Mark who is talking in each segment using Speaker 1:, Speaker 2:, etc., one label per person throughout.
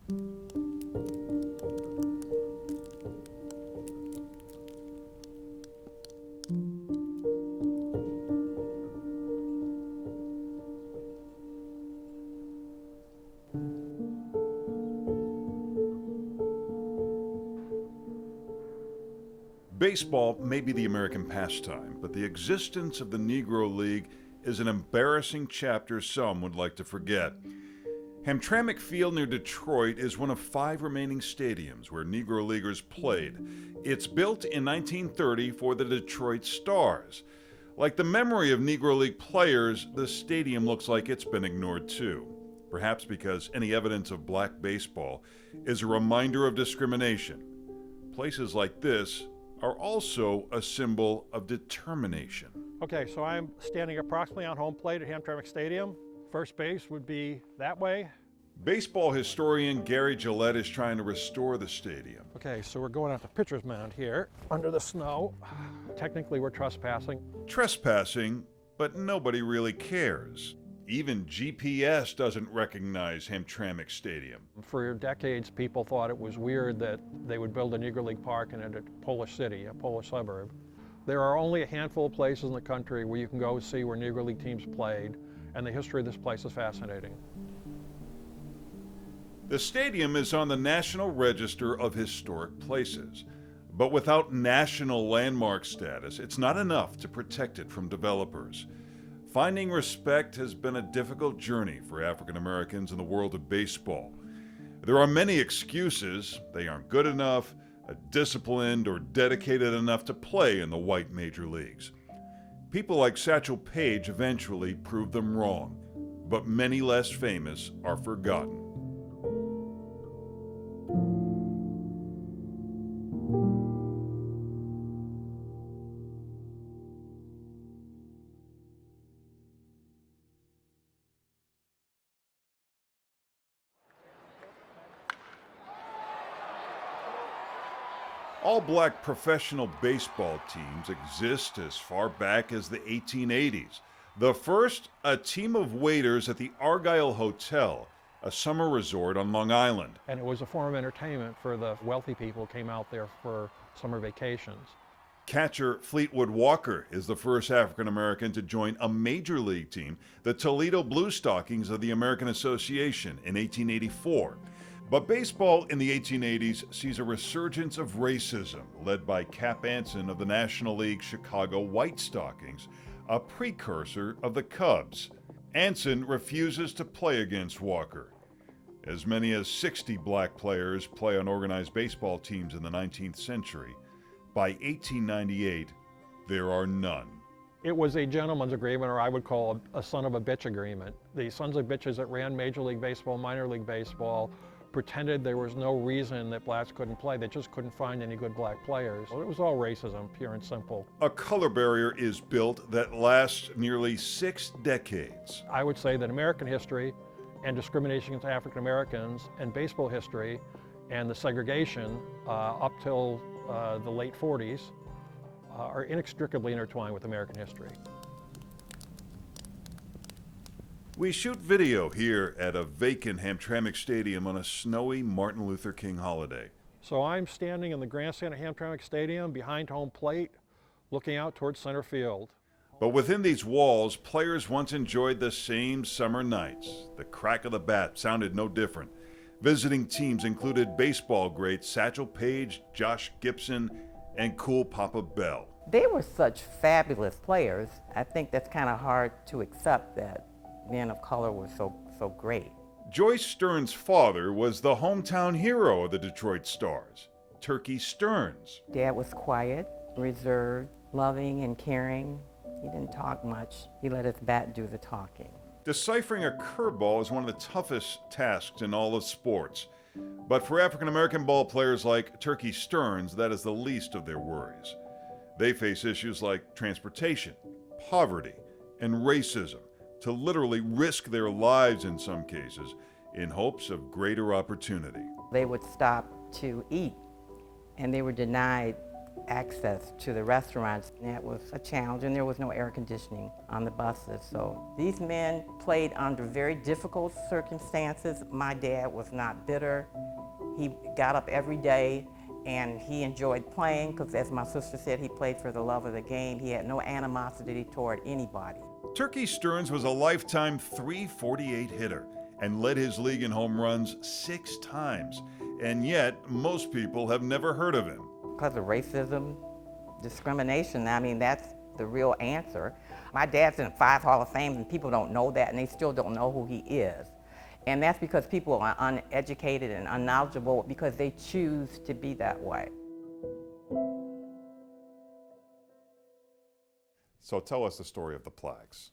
Speaker 1: Baseball may be the American pastime, but the existence of the Negro League is an embarrassing chapter some would like to forget. Hamtramck Field near Detroit is one of 5 remaining stadiums where Negro Leaguers played. It's built in 1930 for the Detroit Stars. Like the memory of Negro League players, the stadium looks like it's been ignored too. Perhaps because any evidence of black baseball is a reminder of discrimination. Places like this are also a symbol of determination.
Speaker 2: Okay, so I'm standing approximately on home plate at Hamtramck Stadium. First base would be that way.
Speaker 1: Baseball historian Gary Gillette is trying to restore the stadium.
Speaker 2: Okay, so we're going out to pitcher's mound here under the snow. Technically, we're trespassing.
Speaker 1: Trespassing, but nobody really cares. Even GPS doesn't recognize Hamtramck Stadium.
Speaker 2: For decades, people thought it was weird that they would build a Negro League park in a Polish city, a Polish suburb. There are only a handful of places in the country where you can go see where Negro League teams played, and the history of this place is fascinating.
Speaker 1: The stadium is on the National Register of Historic Places, but without national landmark status, it's not enough to protect it from developers. Finding respect has been a difficult journey for African Americans in the world of baseball. There are many excuses. They aren't good enough, disciplined, or dedicated enough to play in the white major leagues. People like Satchel Paige eventually proved them wrong, but many less famous are forgotten. All-black professional baseball teams exist as far back as the 1880s. The first, a team of waiters at the Argyle Hotel, a summer resort on Long Island.
Speaker 2: And it was a form of entertainment for the wealthy people who came out there for summer vacations.
Speaker 1: Catcher Fleetwood Walker is the first African American to join a major league team, the Toledo Blue Stockings of the American Association, in 1884. But baseball in the 1880s sees a resurgence of racism, led by Cap Anson of the National League Chicago White Stockings, a precursor of the Cubs. Anson refuses to play against Walker. As many as 60 black players play on organized baseball teams in the 19th century. By 1898, there are none.
Speaker 2: It was a gentleman's agreement, or I would call a son of a bitch agreement. The sons of bitches that ran Major League Baseball, minor league baseball, pretended there was no reason that blacks couldn't play. They just couldn't find any good black players. It was all racism, pure and simple.
Speaker 1: A color barrier is built that lasts nearly 6 decades.
Speaker 2: I would say that American history and discrimination against African Americans and baseball history and the segregation up till the late 40s are inextricably intertwined with American history.
Speaker 1: We shoot video here at a vacant Hamtramck Stadium on a snowy Martin Luther King holiday.
Speaker 2: So I'm standing in the grandstand at Hamtramck Stadium behind home plate, looking out towards center field.
Speaker 1: But within these walls, players once enjoyed the same summer nights. The crack of the bat sounded no different. Visiting teams included baseball greats Satchel Paige, Josh Gibson, and Cool Papa Bell.
Speaker 3: They were such fabulous players. I think that's kind of hard to accept that men of color were so great.
Speaker 1: Joyce Stearns' father was the hometown hero of the Detroit Stars, Turkey Stearns.
Speaker 3: Dad was quiet, reserved, loving and caring. He didn't talk much. He let his bat do the talking.
Speaker 1: Deciphering a curveball is one of the toughest tasks in all of sports. But for African American ball players like Turkey Stearns, that is the least of their worries. They face issues like transportation, poverty, and racism, to literally risk their lives in some cases in hopes of greater opportunity.
Speaker 3: They would stop to eat, and they were denied access to the restaurants. And that was a challenge, and there was no air conditioning on the buses. So these men played under very difficult circumstances. My dad was not bitter. He got up every day and he enjoyed playing because, as my sister said, he played for the love of the game. He had no animosity toward anybody.
Speaker 1: Turkey Stearns was a lifetime .348 hitter and led his league in home runs 6 times. And yet, most people have never heard of him.
Speaker 3: Because of racism, discrimination, I mean, that's the real answer. My dad's in 5 Hall of Fames, and people don't know that, and they still don't know who he is. And that's because people are uneducated and unknowledgeable because they choose to be that way.
Speaker 1: So tell us the story of the plaques.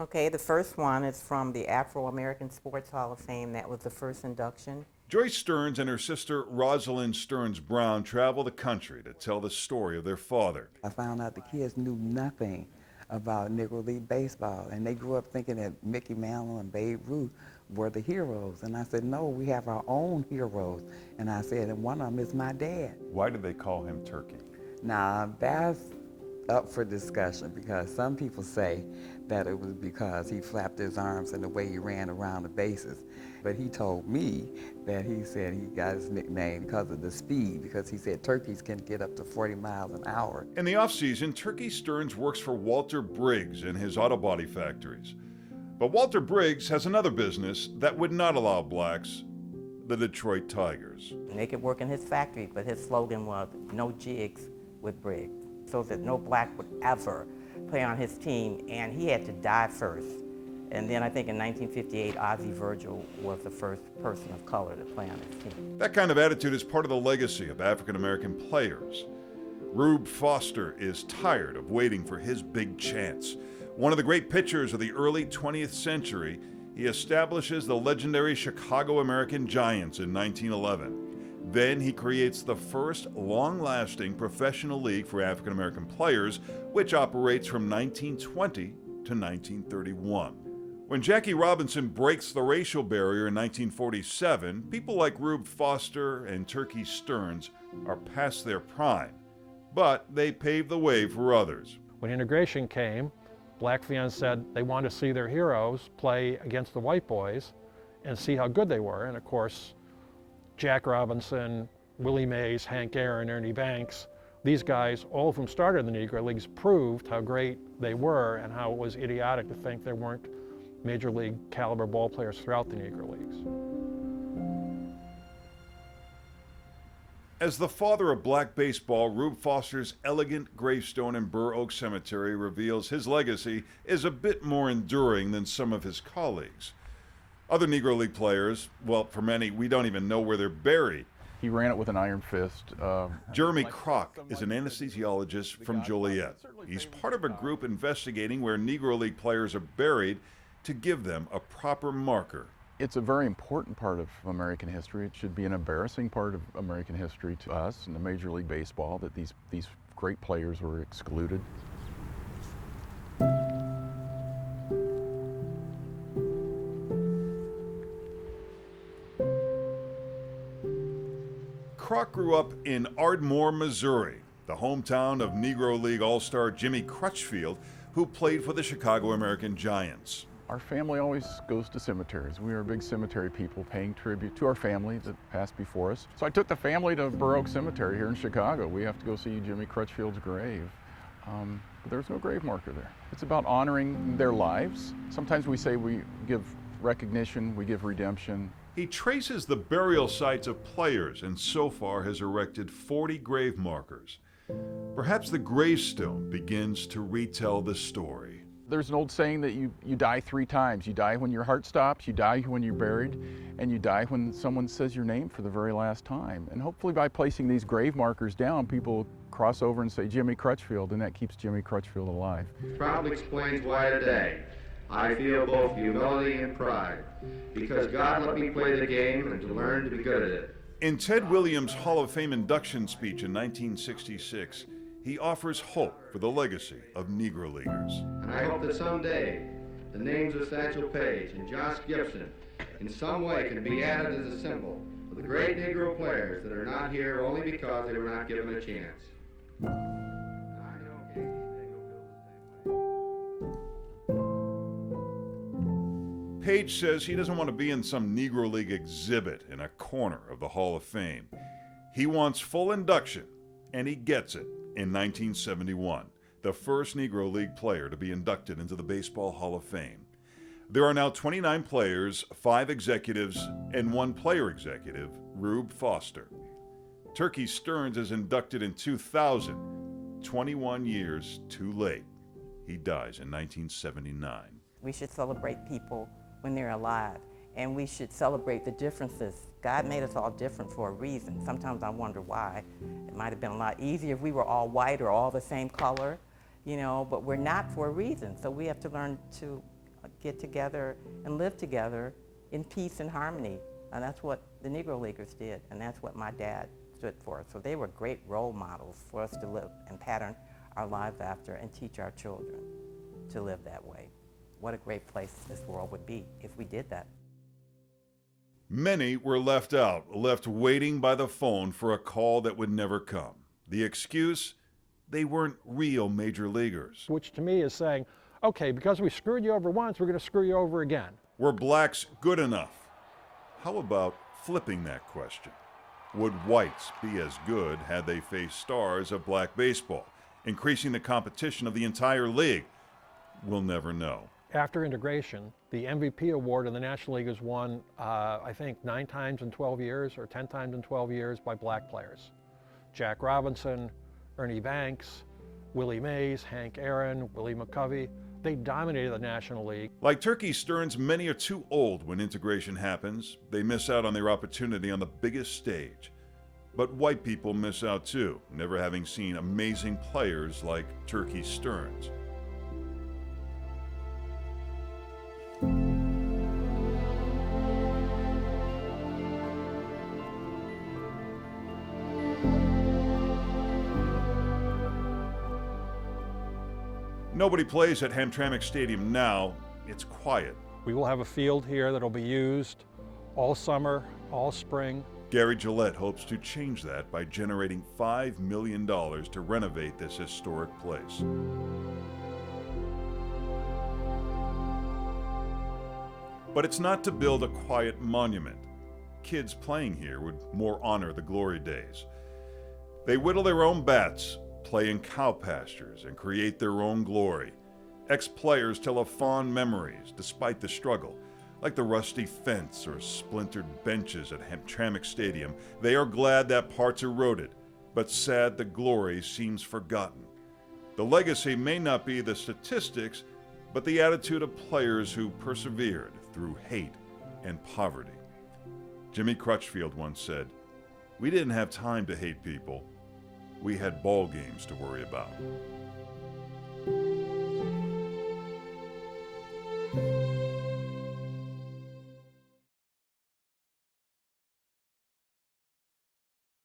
Speaker 3: Okay, the first one is from the Afro-American Sports Hall of Fame. That was the first induction.
Speaker 1: Joyce Stearns and her sister Rosalind Stearns Brown travel the country to tell the story of their father.
Speaker 4: I found out the kids knew nothing about Negro League baseball, and they grew up thinking that Mickey Mantle and Babe Ruth were the heroes. And I said, no, we have our own heroes. And I said, and one of them is my dad.
Speaker 1: Why did they call him Turkey?
Speaker 4: Now, that's up for discussion, because some people say that it was because he flapped his arms and the way he ran around the bases. But he told me that he said he got his nickname because of the speed, because he said turkeys can get up to 40 miles an hour.
Speaker 1: In the off-season, Turkey Stearns works for Walter Briggs in his auto body factories. But Walter Briggs has another business that would not allow blacks, the Detroit Tigers.
Speaker 3: And they could work in his factory, but his slogan was, no jigs with Briggs, so that no black would ever play on his team, and he had to die first. And then I think in 1958, Ozzie Virgil was the first person of color to play on his team.
Speaker 1: That kind of attitude is part of the legacy of African-American players. Rube Foster is tired of waiting for his big chance. One of the great pitchers of the early 20th century, he establishes the legendary Chicago American Giants in 1911. Then he creates the first long-lasting professional league for African-American players, which operates from 1920 to 1931. When Jackie Robinson breaks the racial barrier in 1947, people like Rube Foster and Turkey Stearns are past their prime, but they paved the way for others.
Speaker 2: When integration came, black fans said they wanted to see their heroes play against the white boys and see how good they were. And of course, Jack Robinson, Willie Mays, Hank Aaron, Ernie Banks, these guys, all of whom started in the Negro Leagues, proved how great they were and how it was idiotic to think there weren't major league caliber ball players throughout the Negro Leagues.
Speaker 1: As the father of black baseball, Rube Foster's elegant gravestone in Burr Oak Cemetery reveals his legacy is a bit more enduring than some of his colleagues. Other Negro League players, well, for many, we don't even know where they're buried.
Speaker 5: He ran it with an iron fist.
Speaker 1: Jeremy Kroc is an anesthesiologist from Joliet. He's part of a group investigating where Negro League players are buried to give them a proper marker.
Speaker 5: It's a very important part of American history. It should be an embarrassing part of American history to us in the Major League Baseball that these great players were excluded.
Speaker 1: Kroc grew up in Ardmore, Missouri, the hometown of Negro League All-Star Jimmy Crutchfield, who played for the Chicago American Giants.
Speaker 5: Our family always goes to cemeteries. We are big cemetery people, paying tribute to our family that passed before us. So I took the family to Burr Oak Cemetery here in Chicago. We have to go see Jimmy Crutchfield's grave. But there's no grave marker there. It's about honoring their lives. Sometimes we say we give recognition, we give redemption.
Speaker 1: He traces the burial sites of players and so far has erected 40 grave markers. Perhaps the gravestone begins to retell the story.
Speaker 5: There's an old saying that you die 3 times. You die when your heart stops, you die when you're buried, and you die when someone says your name for the very last time. And hopefully by placing these grave markers down, people cross over and say Jimmy Crutchfield, and that keeps Jimmy Crutchfield alive.
Speaker 6: Proudly explains why today I feel both humility and pride, because God let me play the game and to learn to be good at it.
Speaker 1: In Ted Williams' Hall of Fame induction speech in 1966, he offers hope for the legacy of Negro Leaguers.
Speaker 6: And I hope that someday the names of Satchel Paige and Josh Gibson in some way can be added as a symbol of the great Negro players that are not here only because they were not given a chance.
Speaker 1: Page says he doesn't want to be in some Negro League exhibit in a corner of the Hall of Fame. He wants full induction, and he gets it in 1971, the first Negro League player to be inducted into the Baseball Hall of Fame. There are now 29 players, 5 executives, and 1 player executive, Rube Foster. Turkey Stearns is inducted in 2000, 21 years too late. He dies in 1979.
Speaker 3: We should celebrate people when they're alive, and we should celebrate the differences. God made us all different for a reason. Sometimes I wonder why. It might have been a lot easier if we were all white or all the same color, you know, but we're not for a reason. So we have to learn to get together and live together in peace and harmony. And that's what the Negro Leaguers did, and that's what my dad stood for. So they were great role models for us to live and pattern our lives after and teach our children to live that way. What a great place this world would be if we did that.
Speaker 1: Many were left out, left waiting by the phone for a call that would never come. The excuse? They weren't real major leaguers.
Speaker 2: Which to me is saying, okay, because we screwed you over once, we're going to screw you over again.
Speaker 1: Were blacks good enough? How about flipping that question? Would whites be as good had they faced stars of black baseball, increasing the competition of the entire league? We'll never know.
Speaker 2: After integration, the MVP award in the National League is won, I think, 9 times in 12 years or 10 times in 12 years by black players. Jack Robinson, Ernie Banks, Willie Mays, Hank Aaron, Willie McCovey, they dominated the National League.
Speaker 1: Like Turkey Stearns, many are too old when integration happens. They miss out on their opportunity on the biggest stage. But white people miss out too, never having seen amazing players like Turkey Stearns. Nobody plays at Hamtramck Stadium now. It's quiet.
Speaker 2: We will have a field here that'll be used all summer, all spring.
Speaker 1: Gary Gillette hopes to change that by generating $5 million to renovate this historic place. But it's not to build a quiet monument. Kids playing here would more honor the glory days. They whittle their own bats, play in cow pastures, and create their own glory. Ex-players tell of fond memories despite the struggle. Like the rusty fence or splintered benches at Hamtramck Stadium, they are glad that part's eroded, but sad the glory seems forgotten. The legacy may not be the statistics, but the attitude of players who persevered through hate and poverty. Jimmy Crutchfield once said, "We didn't have time to hate people. We had ball games to worry about."